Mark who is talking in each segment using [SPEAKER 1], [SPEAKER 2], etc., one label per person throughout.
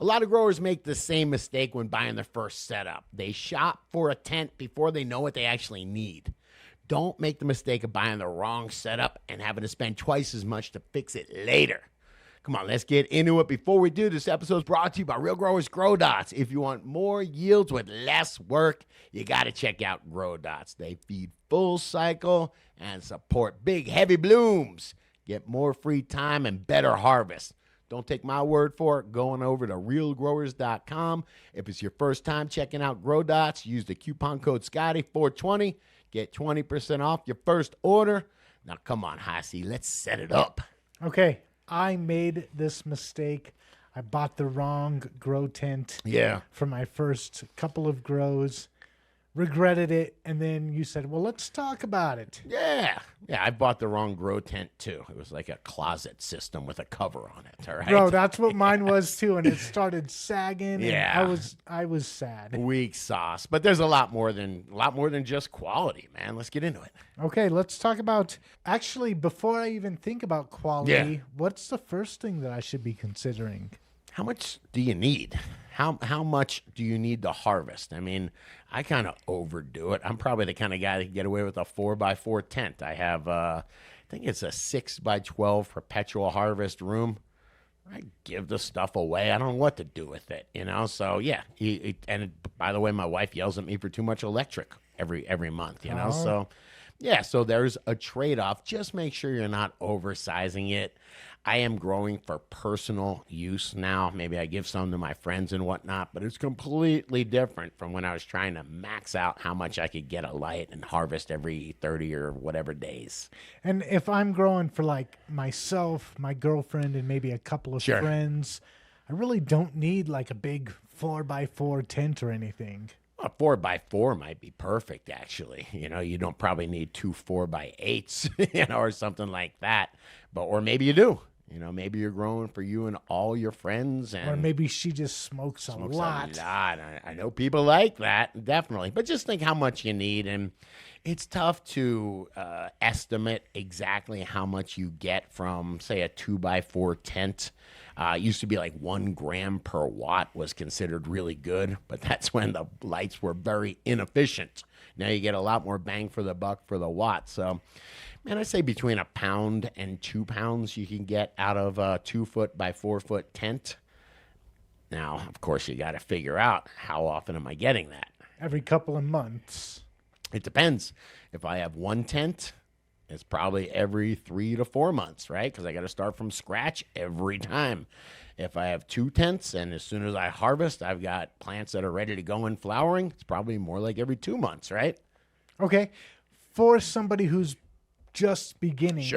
[SPEAKER 1] A lot of growers make the same mistake when buying their first setup. They shop for a tent before they know what they actually need. Don't make the mistake of buying the wrong setup and having to spend twice as much to fix it later. Come on, let's get into it. Before we do, this episode is brought to you by Real Growers Grow Dots. If you want more yields with less work, you got to check out Grow Dots. They feed full cycle and support big, heavy blooms. Get more free time and better harvest. Don't take my word for it. Going over to realgrowers.com. If it's your first time checking out Grow Dots, use the coupon code Scotty420. Get 20% off your first order. Now, come on, Hasi, let's set it up.
[SPEAKER 2] Okay, I made this mistake. I bought the wrong grow tent for my first couple of grows. Regretted it, and then you said, well, let's talk about it.
[SPEAKER 1] Yeah, I bought the wrong grow tent, too. It was like a closet system with a cover on it, all right?
[SPEAKER 2] Bro, that's what mine was, too, and it started sagging,
[SPEAKER 1] Yeah.
[SPEAKER 2] and I was sad.
[SPEAKER 1] Weak sauce. But there's a lot more than just quality, man. Let's get into it.
[SPEAKER 2] Okay, let's talk about, actually, before I even think about quality, what's the first thing that I should be considering?
[SPEAKER 1] How much do you need? How much do you need to harvest? I mean, I kind of overdo it. I'm probably the kind of guy that can get away with a 4x4 tent. I have, I think it's a 6x12 perpetual harvest room. I give the stuff away. I don't know what to do with it, you know? So, yeah. By the way, my wife yells at me for too much electric every month, you know? So, yeah, so there's a trade-off. Just make sure you're not oversizing it. I am growing for personal use now. Maybe I give some to my friends and whatnot, but it's completely different from when I was trying to max out how much I could get a light and harvest every 30 or whatever days.
[SPEAKER 2] And if I'm growing for like myself, my girlfriend, and maybe a couple of friends, I really don't need like a big 4x4 tent or anything.
[SPEAKER 1] A 4x4 might be perfect, actually. You know, you don't probably need two 4x8s, you know, or something like that. Or maybe you do. You know, maybe you're growing for you and all your friends. Or
[SPEAKER 2] maybe she just smokes a lot.
[SPEAKER 1] I know people like that, definitely. But just think how much you need. And it's tough to estimate exactly how much you get from, say, a 2x4 tent. It used to be like 1 gram per watt was considered really good, but that's when the lights were very inefficient. Now you get a lot more bang for the buck for the watt. So, man, I say between a pound and 2 pounds you can get out of a 2 foot by 4 foot tent. Now, of course, you got to figure out how often am I getting that?
[SPEAKER 2] Every couple of months.
[SPEAKER 1] It depends. If I have one tent, it's probably every 3 to 4 months, right? Because I got to start from scratch every time. If I have 2 tents and as soon as I harvest, I've got plants that are ready to go in flowering, it's probably more like every 2 months, right?
[SPEAKER 2] Okay. For somebody who's just beginning,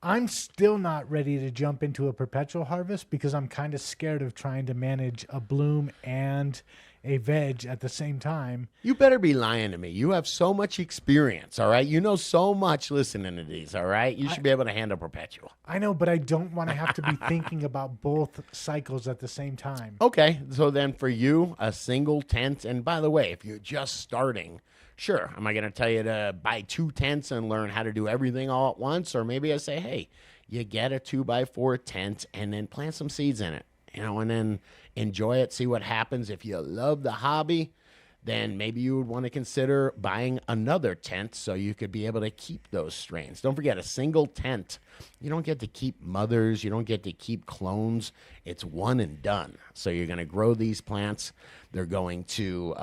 [SPEAKER 2] I'm still not ready to jump into a perpetual harvest because I'm kind of scared of trying to manage a bloom and a veg at the same time.
[SPEAKER 1] You better be lying to me. You have so much experience, all right? You know so much listening to these, all right? You should be able to handle perpetual.
[SPEAKER 2] I know, but I don't want to have to be thinking about both cycles at the same time.
[SPEAKER 1] Okay, so then for you, a single tent, and by the way, if you're just starting, sure, am I going to tell you to buy 2 tents and learn how to do everything all at once? Or maybe I say, hey, you get a 2x4 tent and then plant some seeds in it. You know, and then enjoy it, see what happens. If you love the hobby, then maybe you would want to consider buying another tent so you could be able to keep those strains. Don't forget, a single tent, you don't get to keep mothers, you don't get to keep clones. It's one and done. So you're going to grow these plants. They're going to,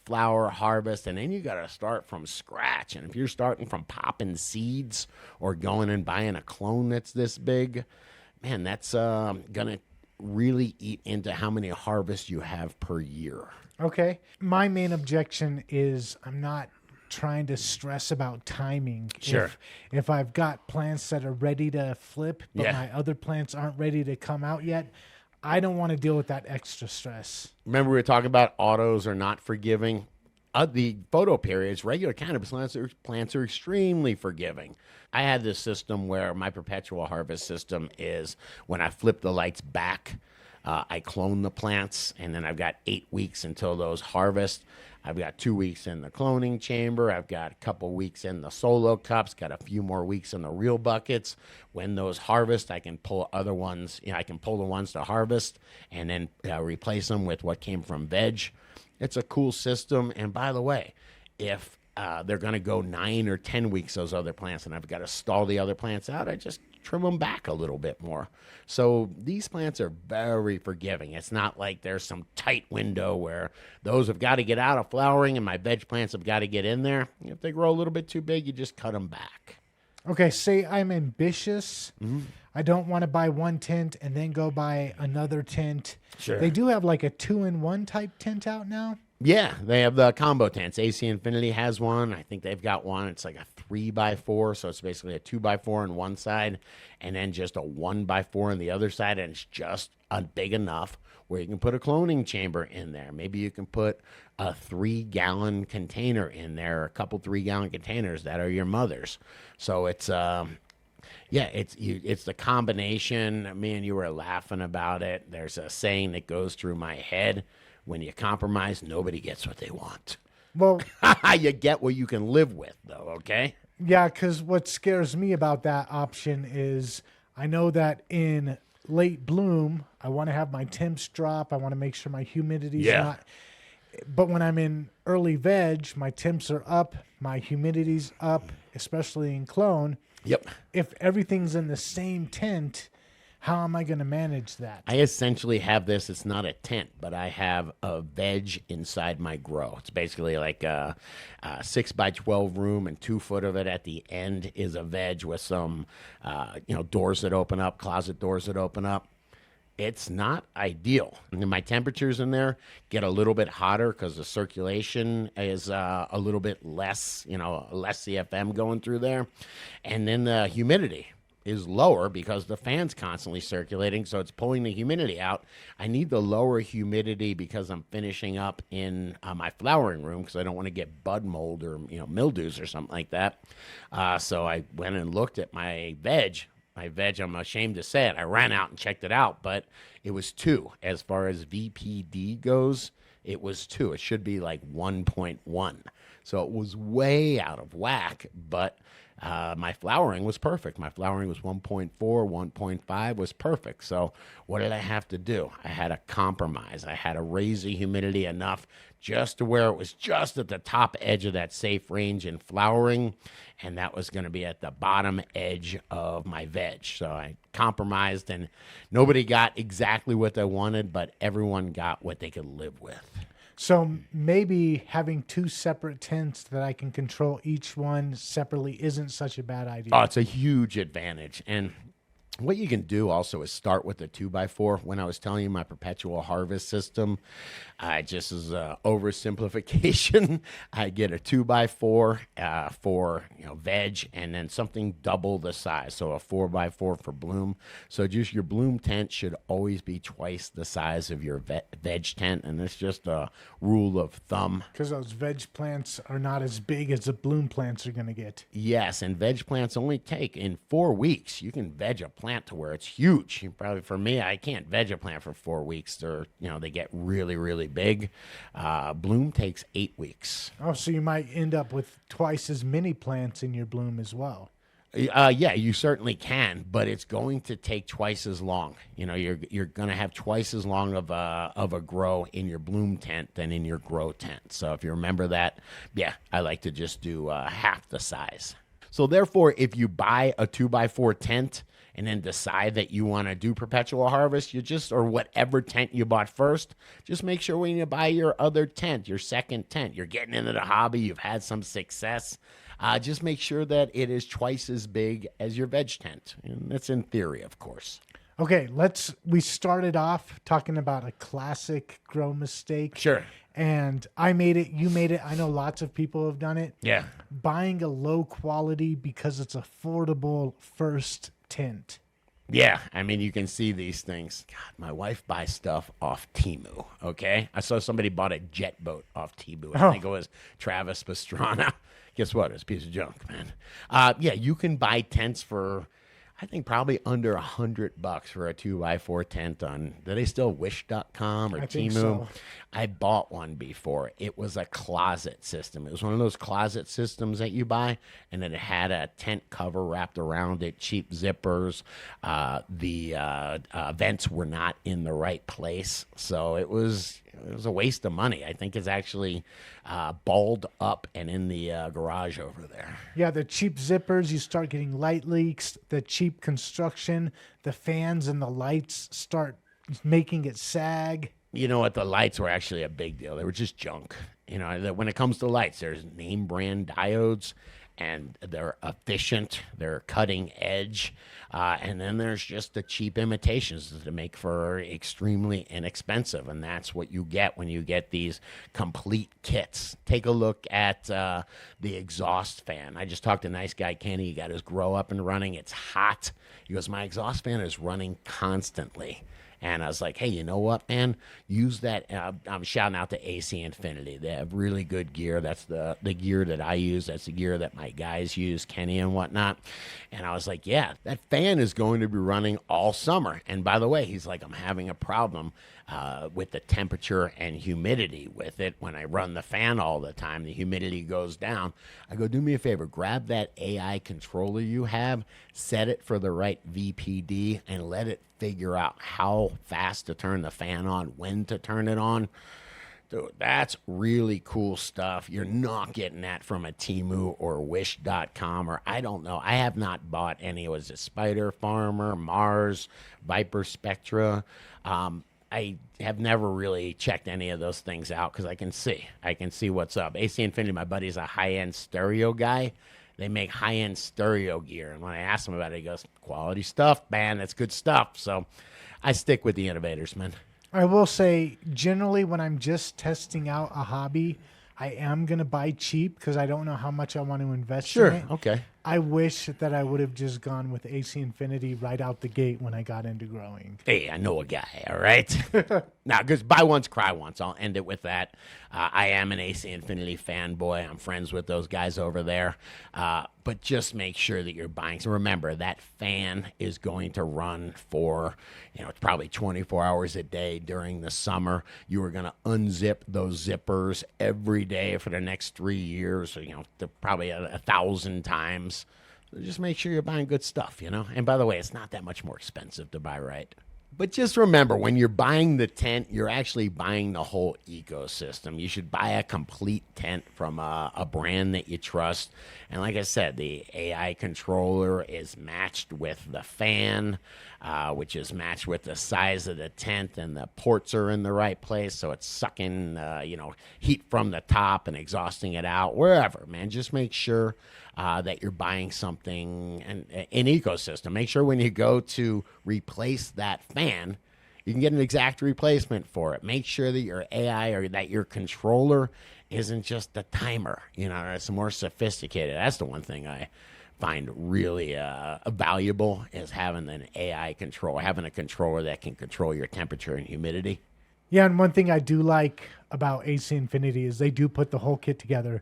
[SPEAKER 1] flower, harvest, and then you got to start from scratch. And if you're starting from popping seeds or going and buying a clone that's this big, man, that's going to really eat into how many harvests you have per year.
[SPEAKER 2] Okay. My main objection is I'm not trying to stress about timing.
[SPEAKER 1] Sure.
[SPEAKER 2] If I've got plants that are ready to flip, but my other plants aren't ready to come out yet, I don't want to deal with that extra stress.
[SPEAKER 1] Remember we were talking about autos are not forgiving? The photo periods, regular cannabis plants are extremely forgiving. I had this system where my perpetual harvest system is when I flip the lights back, I clone the plants, and then I've got 8 weeks until those harvest. I've got 2 weeks in the cloning chamber. I've got a couple weeks in the solo cups, got a few more weeks in the real buckets. When those harvest, I can pull other ones. I can pull the ones to harvest and then replace them with what came from veg. It's a cool system. And by the way, if they're going to go 9 or 10 weeks, those other plants, and I've got to stall the other plants out, I just trim them back a little bit more. So these plants are very forgiving. It's not like there's some tight window where those have got to get out of flowering and my veg plants have got to get in there. If they grow a little bit too big, you just cut them back.
[SPEAKER 2] Okay, say I'm ambitious. I don't want to buy one tent and then go buy another tent.
[SPEAKER 1] Sure.
[SPEAKER 2] They do have like a 2-in-1 type tent out now.
[SPEAKER 1] Yeah, they have the combo tents. AC Infinity has one. I think they've got one. It's like a 3x4, so it's basically a 2x4 on one side, and then just a 1x4 on the other side, and it's just big enough where you can put a cloning chamber in there. Maybe you can put a 3-gallon container in there, a couple 3-gallon containers that are your mother's. So it's it's the combination. Me and you were laughing about it. There's a saying that goes through my head. When you compromise, nobody gets what they want.
[SPEAKER 2] Well,
[SPEAKER 1] you get what you can live with, though, okay?
[SPEAKER 2] yeah, because what scares me about that option is I know that in late bloom, I want to have my temps drop. I want to make sure my humidity's not. But when I'm in early veg, my temps are up, my humidity's up, especially in clone.
[SPEAKER 1] Yep.
[SPEAKER 2] If everything's in the same tent, how am I going to manage that?
[SPEAKER 1] I essentially have this. It's not a tent, but I have a veg inside my grow. It's basically like a 6x12 room, and 2 foot of it at the end is a veg with some, doors that open up, closet doors that open up. It's not ideal. And my temperatures in there get a little bit hotter because the circulation is a little bit less, less CFM going through there. And then the humidity is lower because the fan's constantly circulating, so it's pulling the humidity out. I need the lower humidity because I'm finishing up in my flowering room because I don't want to get bud mold or mildews or something like that. So I went and looked at my veg. I'm ashamed to say it. I ran out and checked it out, but it was 2. As far as VPD goes, it was 2. It should be like 1.1. So it was way out of whack, but my flowering was perfect. My flowering was 1.4, 1.5 was perfect. So what did I have to do? I had to compromise. I had to raise the humidity enough just to where it was just at the top edge of that safe range in flowering, and that was going to be at the bottom edge of my veg. So I compromised, and nobody got exactly what they wanted, but everyone got what they could live with.
[SPEAKER 2] So maybe having 2 separate tents that I can control each one separately isn't such a bad idea.
[SPEAKER 1] Oh, it's a huge advantage. And what you can do also is start with a 2x4. When I was telling you my perpetual harvest system, just as an oversimplification, I get a 2x4 for veg, and then something double the size, so a 4x4 for bloom. So just your bloom tent should always be twice the size of your veg tent, and it's just a rule of thumb.
[SPEAKER 2] Because those veg plants are not as big as the bloom plants are going to get.
[SPEAKER 1] Yes, and veg plants only take, in 4 weeks, you can veg a plant to where it's huge. Probably for me, I can't veg a plant for 4 weeks. They get really, really big. Bloom takes 8 weeks.
[SPEAKER 2] Oh, so you might end up with twice as many plants in your bloom as well.
[SPEAKER 1] Yeah, you certainly can, but it's going to take twice as long. You're going to have twice as long of a grow in your bloom tent than in your grow tent. So if you remember that, yeah, I like to just do half the size. So therefore, if you buy a 2x4 tent and then decide that you want to do perpetual harvest, or whatever tent you bought first, just make sure when you buy your other tent, your second tent, you're getting into the hobby, you've had some success, just make sure that it is twice as big as your veg tent. And that's in theory, of course.
[SPEAKER 2] Okay, we started off talking about a classic grow mistake.
[SPEAKER 1] Sure.
[SPEAKER 2] And I made it, you made it. I know lots of people have done it.
[SPEAKER 1] Yeah.
[SPEAKER 2] Buying a low quality because it's affordable first tent.
[SPEAKER 1] Yeah, I mean, you can see these things. God, my wife buys stuff off Temu, okay? I saw somebody bought a jet boat off Temu. I think it was Travis Pastrana. Guess what? It's a piece of junk, man. Yeah, you can buy tents for, I think probably under $100 for a 2x4 tent on, do they still Wish.com or
[SPEAKER 2] I think
[SPEAKER 1] Temu?
[SPEAKER 2] so.
[SPEAKER 1] I bought one before. It was a closet system. It was one of those closet systems that you buy, and it had a tent cover wrapped around it, cheap zippers. The vents were not in the right place, so it was a waste of money. I think it's actually balled up and in the garage over there.
[SPEAKER 2] Yeah, the cheap zippers, you start getting light leaks, the cheap construction, the fans and the lights start making it sag.
[SPEAKER 1] You know what? The lights were actually a big deal. They were just junk. You know, when it comes to lights, there's name brand diodes, and they're efficient, they're cutting edge, and then there's just the cheap imitations that make for extremely inexpensive, and that's what you get when you get these complete kits. Take a look at the exhaust fan. I just talked to nice guy Kenny. He got his grow up and running. It's hot. He goes, my exhaust fan is running constantly. And I was like, hey, you know what, man? Use that. I'm shouting out to AC Infinity. They have really good gear. That's the gear that I use. That's the gear that my guys use, Kenny and whatnot. And I was like, yeah, that fan is going to be running all summer. And by the way, he's like, I'm having a problem with the temperature and humidity with it. When I run the fan all the time, the humidity goes down. I go, do me a favor, grab that AI controller you have, set it for the right VPD, and let it figure out how fast to turn the fan on, when to turn it on. Dude, that's really cool stuff. You're not getting that from a Temu or Wish.com, or I don't know. I have not bought any. Was it Spider Farmer, Mars, Viper Spectra? I have never really checked any of those things out because I can see what's up. AC Infinity, my buddy's a high-end stereo guy. They make high-end stereo gear. And when I asked him about it, he goes, quality stuff, man. That's good stuff. So I stick with the innovators, man.
[SPEAKER 2] I will say, generally, when I'm just testing out a hobby, I am going to buy cheap because I don't know how much I want to invest in it.
[SPEAKER 1] Okay.
[SPEAKER 2] I wish that I would have just gone with AC Infinity right out the gate when I got into growing.
[SPEAKER 1] Hey, I know a guy, all right? Now, because buy once, cry once. I'll end it with that. I am an AC Infinity fanboy. I'm friends with those guys over there. But just make sure that you're buying. So remember, that fan is going to run for, it's probably 24 hours a day during the summer. You are going to unzip those zippers every day for the next 3 years. So, probably 1,000 times. So just make sure you're buying good stuff, And by the way, it's not that much more expensive to buy right. But just remember, when you're buying the tent, you're actually buying the whole ecosystem. You should buy a complete tent from a brand that you trust. And like I said, the AI controller is matched with the fan, which is matched with the size of the tent, and the ports are in the right place, so it's sucking, heat from the top and exhausting it out wherever, man. Just make sure that you're buying something, an ecosystem. Make sure when you go to replace that fan, you can get an exact replacement for it. Make sure that your AI or that your controller isn't just a timer. It's more sophisticated. That's the one thing I find really valuable is having an AI control, having a controller that can control your temperature and humidity.
[SPEAKER 2] Yeah, and one thing I do like about AC Infinity is they do put the whole kit together.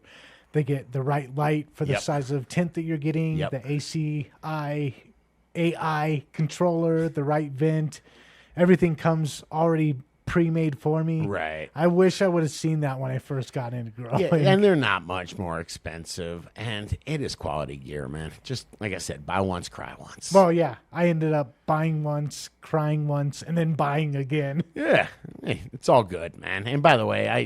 [SPEAKER 2] They get the right light for the size of tent that you're getting, the AI controller, the right vent. Everything comes already pre-made for me.
[SPEAKER 1] Right.
[SPEAKER 2] I wish I would have seen that when I first got into growing.
[SPEAKER 1] Yeah, and they're not much more expensive, and it is quality gear, man. Just like I said, buy once, cry once.
[SPEAKER 2] Well, yeah, I ended up buying once, crying once, and then buying again.
[SPEAKER 1] Yeah, hey, it's all good, man. And by the way, I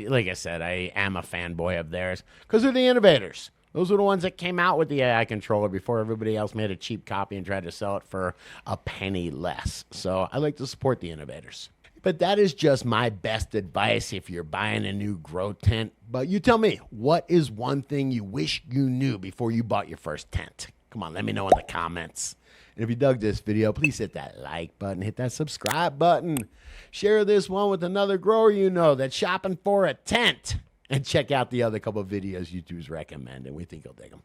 [SPEAKER 1] am a fanboy of theirs because they're the innovators. Those were the ones that came out with the AI controller before everybody else made a cheap copy and tried to sell it for a penny less. So I like to support the innovators. But that is just my best advice if you're buying a new grow tent. But you tell me, what is one thing you wish you knew before you bought your first tent? Come on, let me know in the comments. And if you dug this video, please hit that like button, hit that subscribe button. Share this one with another grower you know that's shopping for a tent. And check out the other couple of videos YouTube's recommending. We think you'll dig them.